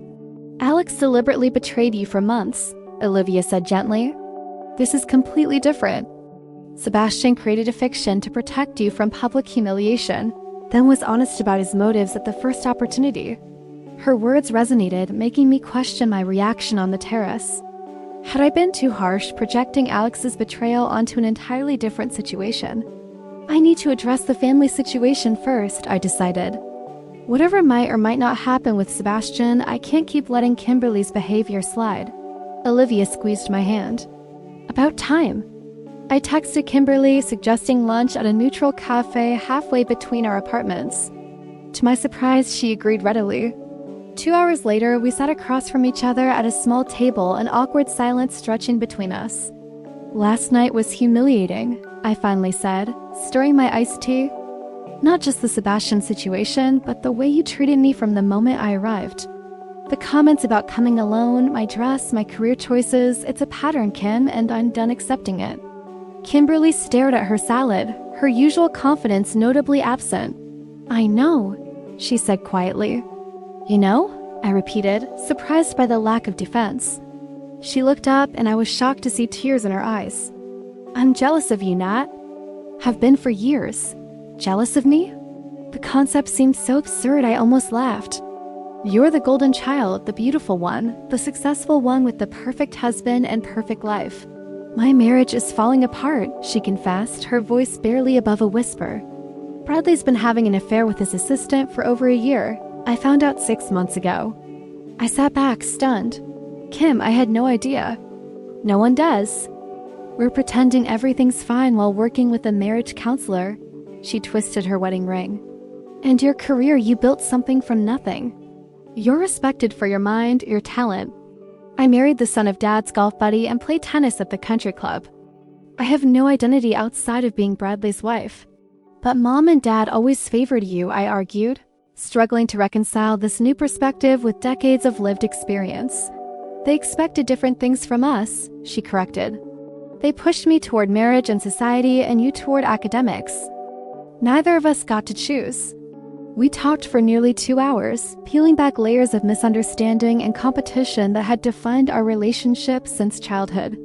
"Alex deliberately betrayed you for months," Olivia said gently. "This is completely different. Sebastian created a fiction to protect you from public humiliation, then was honest about his motives at the first opportunity." Her words resonated, making me question my reaction on the terrace. Had I been too harsh, projecting Alex's betrayal onto an entirely different situation? I need to address the family situation first, I decided. Whatever might or might not happen with Sebastian, I can't keep letting Kimberly's behavior slide. Olivia squeezed my hand. "About time." I texted Kimberly, suggesting lunch at a neutral cafe halfway between our apartments. To my surprise, she agreed readily. 2 hours later, we sat across from each other at a small table, an awkward silence stretching between us. "Last night was humiliating," I finally said, stirring my iced tea. "Not just the Sebastian situation, but the way you treated me from the moment I arrived. The comments about coming alone, my dress, my career choices, it's a pattern, Kim, and I'm done accepting it." Kimberly stared at her salad, her usual confidence notably absent. "I know," she said quietly. "You know?" I repeated, surprised by the lack of defense. She looked up, and I was shocked to see tears in her eyes. "I'm jealous of you, Nat. Have been for years." "Jealous of me?" The concept seemed so absurd I almost laughed. "You're the golden child, the beautiful one, the successful one with the perfect husband and perfect life. My marriage is falling apart," she confessed, her voice barely above a whisper. "Bradley's been having an affair with his assistant for over a year. I found out 6 months ago." I sat back, stunned. "Kim, I had no idea." "No one does. We're pretending everything's fine while working with a marriage counselor." She twisted her wedding ring. "And your career, you built something from nothing. You're respected for your mind, your talent. I married the son of Dad's golf buddy and played tennis at the country club. I have no identity outside of being Bradley's wife." "But Mom and Dad always favored you," I argued, struggling to reconcile this new perspective with decades of lived experience. "They expected different things from us," she corrected. "They pushed me toward marriage and society and you toward academics. Neither of us got to choose." We talked for nearly 2 hours, peeling back layers of misunderstanding and competition that had defined our relationship since childhood.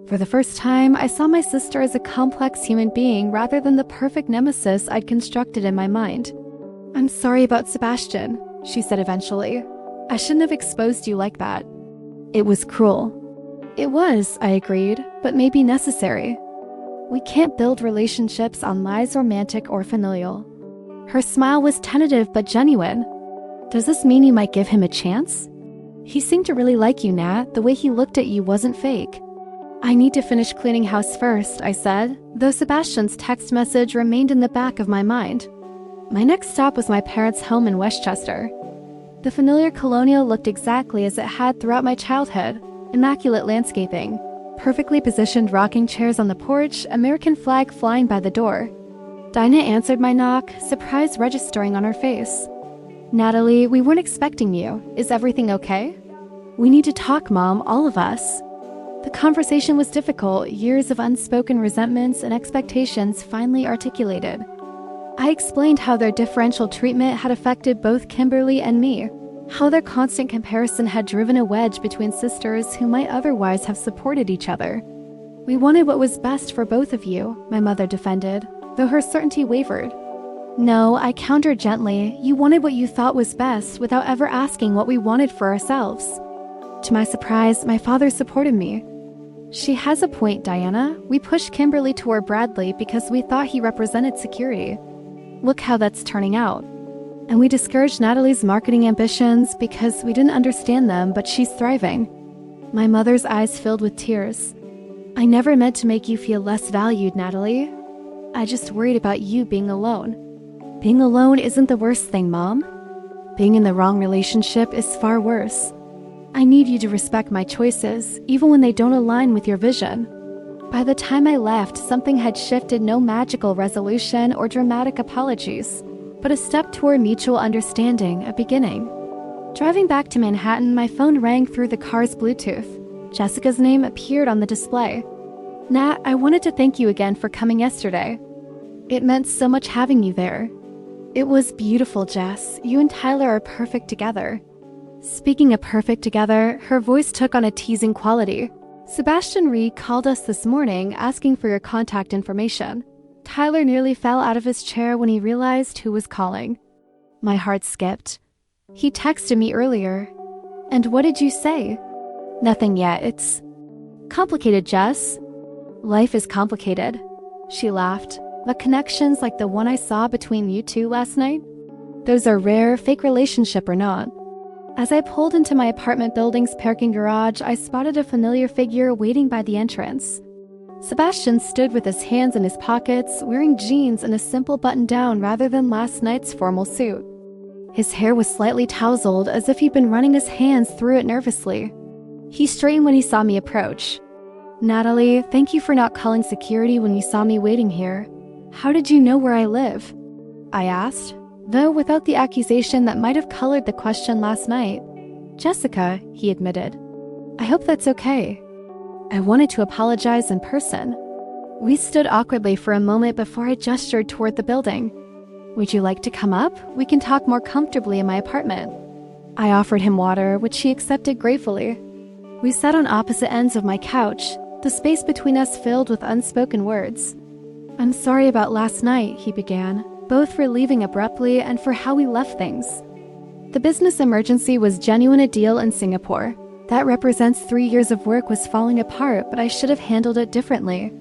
For the first time, I saw my sister as a complex human being rather than the perfect nemesis I'd constructed in my mind. "I'm sorry about Sebastian," she said eventually. "I shouldn't have exposed you like that." "It was cruel." "It was," I agreed, "but maybe necessary. We can't build relationships on lies, romantic or familial." Her smile was tentative but genuine. "Does this mean you might give him a chance?" "He seemed to really like you, Nat. The way he looked at you wasn't fake." I need to finish cleaning house first, I said, though Sebastian's text message remained in the back of my mind. My next stop was my parents' home in Westchester. The familiar colonial looked exactly as it had throughout my childhood: immaculate landscaping, perfectly positioned rocking chairs on the porch, American flag flying by the door. Dinah answered my knock, surprise registering on her face. "Natalie, we weren't expecting you. Is everything okay?" "We need to talk, Mom, all of us." The conversation was difficult, years of unspoken resentments and expectations finally articulated. I explained how their differential treatment had affected both Kimberly and me, how their constant comparison had driven a wedge between sisters who might otherwise have supported each other. "We wanted what was best for both of you," my mother defended, though her certainty wavered. "No," I countered gently, "you wanted what you thought was best without ever asking what we wanted for ourselves." To my surprise, my father supported me. "She has a point, Diana. We pushed Kimberly toward Bradley because we thought he represented security. Look how that's turning out. And we discouraged Natalie's marketing ambitions because we didn't understand them, but she's thriving." My mother's eyes filled with tears. "I never meant to make you feel less valued, Natalie. I just worried about you being alone." "Being alone isn't the worst thing, Mom. Being in the wrong relationship is far worse. I need you to respect my choices, even when they don't align with your vision." By the time I left, something had shifted. No magical resolution or dramatic apologies, but a step toward mutual understanding, a beginning. Driving back to Manhattan, my phone rang through the car's Bluetooth. Jessica's name appeared on the display. "Nat, I wanted to thank you again for coming yesterday. It meant so much having you there." "It was beautiful, Jess. You and Tyler are perfect together." Speaking of perfect together, her voice took on a teasing quality. "Sebastian Reed called us this morning asking for your contact information." Tyler nearly fell out of his chair when he realized who was calling. My heart skipped. "He texted me earlier." "And what did you say?" "Nothing yet. It's complicated, Jess." "Life is complicated." She laughed. "But connections like the one I saw between you two last night? Those are rare, fake relationship or not." As I pulled into my apartment building's parking garage, I spotted a familiar figure waiting by the entrance. Sebastian stood with his hands in his pockets, wearing jeans and a simple button-down rather than last night's formal suit. His hair was slightly tousled, as if he'd been running his hands through it nervously. He straightened when he saw me approach. "Natalie, thank you for not calling security when you saw me waiting here. How did you know where I live?" I asked, though without the accusation that might have colored the question last night. "Jessica," he admitted. "I hope that's okay." I wanted to apologize in person. We stood awkwardly for a moment before I gestured toward the building. "Would you like to come up? We can talk more comfortably in my apartment." I offered him water, which he accepted gratefully. We sat on opposite ends of my couch, the space between us filled with unspoken words. "I'm sorry about last night," he began, both for leaving abruptly and for how we left things. The business emergency was genuine. A deal in Singapore that represents 3 years of work was falling apart, but I should have handled it differently.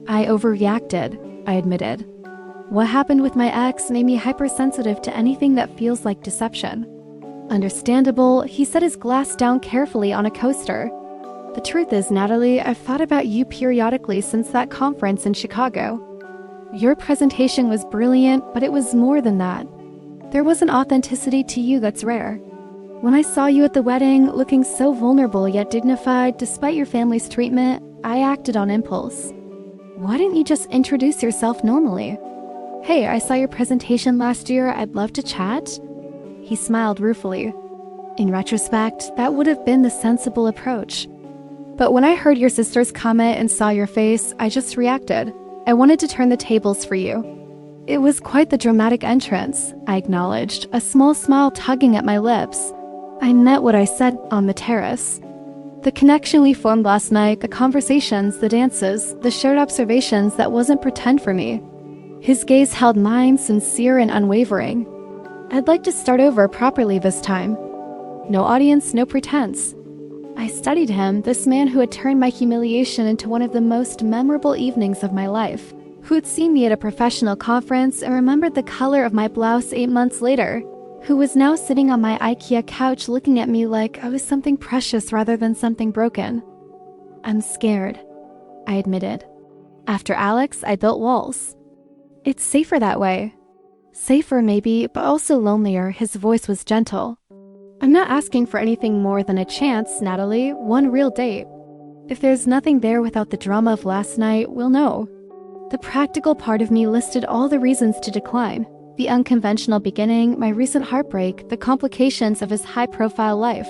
"I overreacted," I admitted. "What happened with my ex made me hypersensitive to anything that feels like deception." "Understandable," he set his glass down carefully on a coaster. "The truth is, Natalie, I've thought about you periodically since that conference in Chicago. Your presentation was brilliant, but it was more than that. There was an authenticity to you that's rare. When I saw you at the wedding, looking so vulnerable yet dignified despite your family's treatment, I acted on impulse. Why didn't you just introduce yourself normally? 'Hey, I saw your presentation last year, I'd love to chat?'" He smiled ruefully. In retrospect, that would have been the sensible approach. But when I heard your sister's comment and saw your face, I just reacted. "I wanted to turn the tables for you." "It was quite the dramatic entrance," I acknowledged, a small smile tugging at my lips. I meant what I said on the terrace. The connection we formed last night, the conversations, the dances, the shared observations, that wasn't pretend for me. His gaze held mine, sincere and unwavering. "I'd like to start over properly this time. No audience, no pretense." I studied him, this man who had turned my humiliation into one of the most memorable evenings of my life, who had seen me at a professional conference and remembered the color of my blouse 8 months later, who was now sitting on my IKEA couch looking at me like I was something precious rather than something broken. "I'm scared." I admitted. After Alex, I built walls. It's safer that way. Safer maybe, but also lonelier. His voice was gentle. I'm not asking for anything more than a chance, Natalie, one real date. If there's nothing there without the drama of last night, we'll know. The practical part of me listed all the reasons to decline. The unconventional beginning, my recent heartbreak, the complications of his high-profile life.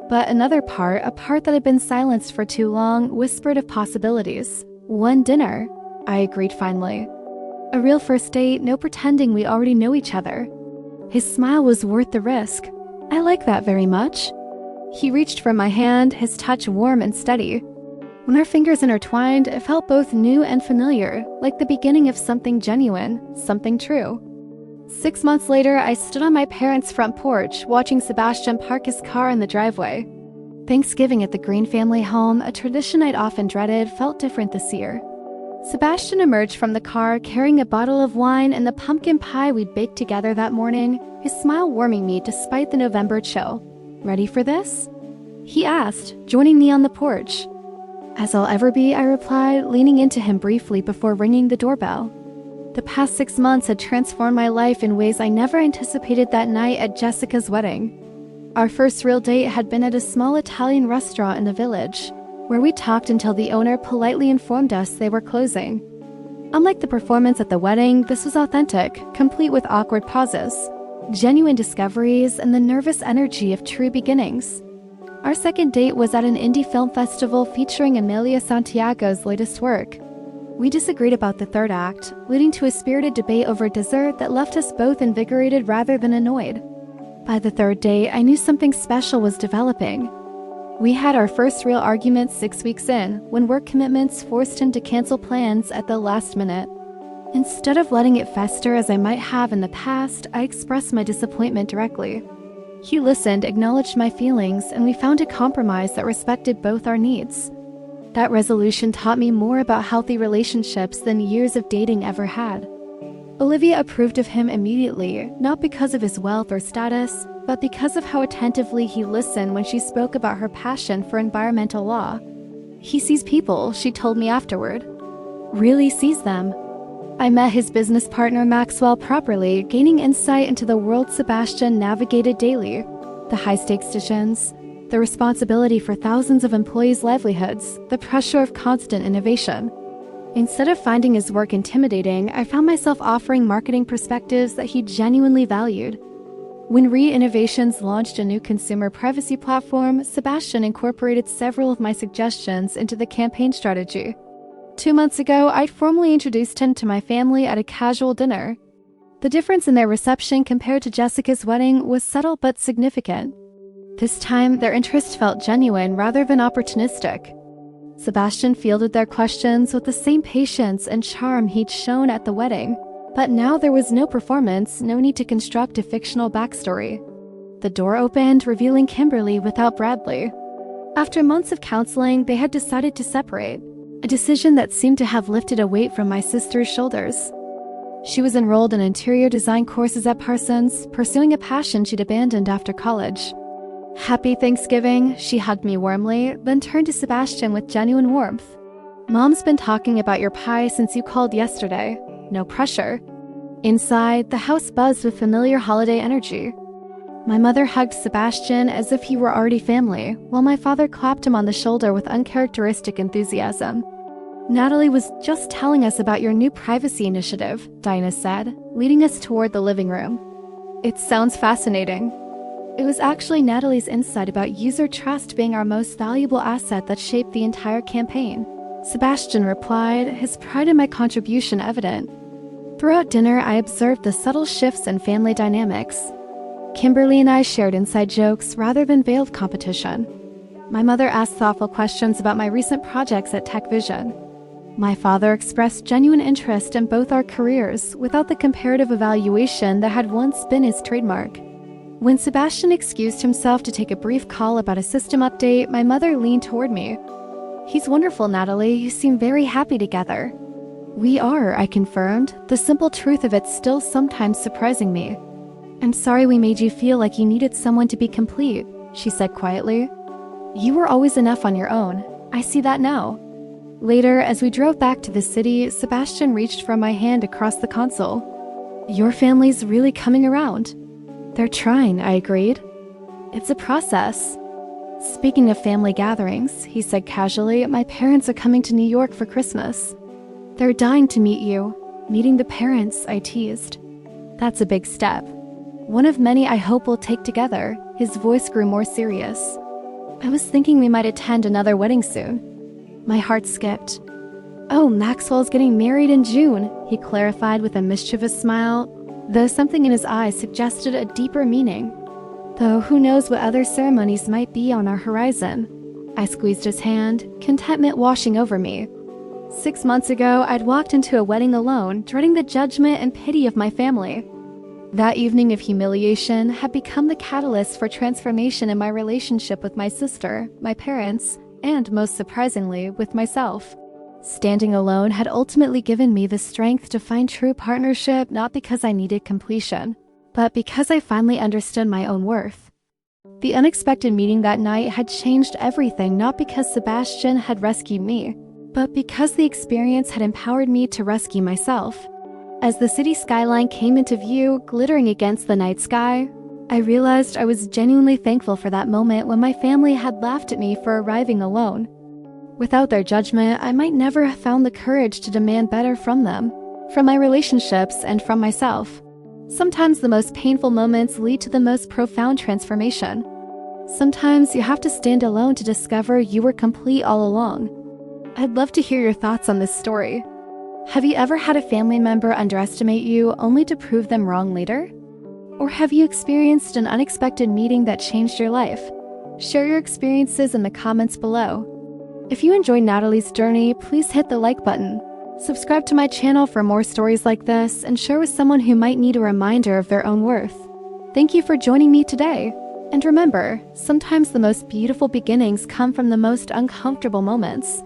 But another part, a part that had been silenced for too long, whispered of possibilities. One dinner, I agreed finally. A real first date, no pretending we already know each other. His smile was worth the risk. I like that very much. He reached for my hand, his touch warm and steady. When our fingers intertwined, it felt both new and familiar, like the beginning of something genuine, something true. 6 months later, I stood on my parents' front porch, watching Sebastian park his car in the driveway. Thanksgiving at the Green family home, a tradition I'd often dreaded, felt different this year. Sebastian emerged from the car carrying a bottle of wine and the pumpkin pie we'd baked together that morning, his smile warming me despite the November chill. Ready for this? He asked, joining me on the porch. As I'll ever be, I replied, leaning into him briefly before ringing the doorbell. The past 6 months had transformed my life in ways I never anticipated that night at Jessica's wedding. Our first real date had been at a small Italian restaurant in the village, where we talked until the owner politely informed us they were closing. Unlike the performance at the wedding, this was authentic, complete with awkward pauses, genuine discoveries, and the nervous energy of true beginnings. Our second date was at an indie film festival featuring Emilia Santiago's latest work. We disagreed about the third act, leading to a spirited debate over dessert that left us both invigorated rather than annoyed. By the third date, I knew something special was developing. We had our first real argument 6 weeks in, when work commitments forced him to cancel plans at the last minute. Instead of letting it fester as I might have in the past, I expressed my disappointment directly. He listened, acknowledged my feelings, and we found a compromise that respected both our needs. That resolution taught me more about healthy relationships than years of dating ever had. Olivia approved of him immediately, not because of his wealth or status, but because of how attentively he listened when she spoke about her passion for environmental law. He sees people, she told me afterward. Really sees them. I met his business partner Maxwell properly, gaining insight into the world Sebastian navigated daily. The high-stakes decisions, the responsibility for thousands of employees' livelihoods, the pressure of constant innovation. Instead of finding his work intimidating, I found myself offering marketing perspectives that he genuinely valued. When Re-Innovations launched a new consumer privacy platform, Sebastian incorporated several of my suggestions into the campaign strategy. 2 months ago, I'd formally introduced him to my family at a casual dinner. The difference in their reception compared to Jessica's wedding was subtle but significant. This time, their interest felt genuine rather than opportunistic. Sebastian fielded their questions with the same patience and charm he'd shown at the wedding, but now there was no performance, no need to construct a fictional backstory. The door opened, revealing Kimberly without Bradley. After months of counseling, they had decided to separate, a decision that seemed to have lifted a weight from my sister's shoulders. She was enrolled in interior design courses at Parsons, pursuing a passion she'd abandoned after college. Happy Thanksgiving, she hugged me warmly, then turned to Sebastian with genuine warmth. Mom's been talking about your pie since you called yesterday. No pressure. Inside, the house buzzed with familiar holiday energy. My mother hugged Sebastian as if he were already family, while my father clapped him on the shoulder with uncharacteristic enthusiasm. Natalie was just telling us about your new privacy initiative, Dinah said, leading us toward the living room. It sounds fascinating. It was actually Natalie's insight about user trust being our most valuable asset that shaped the entire campaign. Sebastian replied, his pride in my contribution evident. Throughout dinner, I observed the subtle shifts in family dynamics. Kimberly and I shared inside jokes rather than veiled competition. My mother asked thoughtful questions about my recent projects at Tech Vision. My father expressed genuine interest in both our careers without the comparative evaluation that had once been his trademark. When Sebastian excused himself to take a brief call about a system update, my mother leaned toward me. He's wonderful, Natalie. You seem very happy together. We are, I confirmed, the simple truth of it still sometimes surprising me. I'm sorry we made you feel like you needed someone to be complete, she said quietly. You were always enough on your own. I see that now. Later, as we drove back to the city, Sebastian reached for my hand across the console. "Your family's really coming around." "They're trying," I agreed. "It's a process." "Speaking of family gatherings," he said casually, "my parents are coming to New York for Christmas." "They're dying to meet you." "Meeting the parents," I teased. "That's a big step. One of many I hope we'll take together." His voice grew more serious. "I was thinking we might attend another wedding soon." My heart skipped. "Oh, Maxwell's getting married in June," he clarified with a mischievous smile, though something in his eyes suggested a deeper meaning. "Though who knows what other ceremonies might be on our horizon." I squeezed his hand, contentment washing over me. 6 months ago, I'd walked into a wedding alone, dreading the judgment and pity of my family. That evening of humiliation had become the catalyst for transformation in my relationship with my sister, my parents, and most surprisingly, with myself. Standing alone had ultimately given me the strength to find true partnership, not because I needed completion, but because I finally understood my own worth. The unexpected meeting that night had changed everything, not because Sebastian had rescued me, but because the experience had empowered me to rescue myself. As the city skyline came into view, glittering against the night sky, I realized I was genuinely thankful for that moment when my family had laughed at me for arriving alone. Without their judgment, I might never have found the courage to demand better from them, from my relationships, and from myself. Sometimes the most painful moments lead to the most profound transformation. Sometimes you have to stand alone to discover you were complete all along. I'd love to hear your thoughts on this story. Have you ever had a family member underestimate you only to prove them wrong later? Or have you experienced an unexpected meeting that changed your life? Share your experiences in the comments below. If you enjoyed Natalie's journey, please hit the like button. Subscribe to my channel for more stories like this and share with someone who might need a reminder of their own worth. Thank you for joining me today. And remember, sometimes the most beautiful beginnings come from the most uncomfortable moments.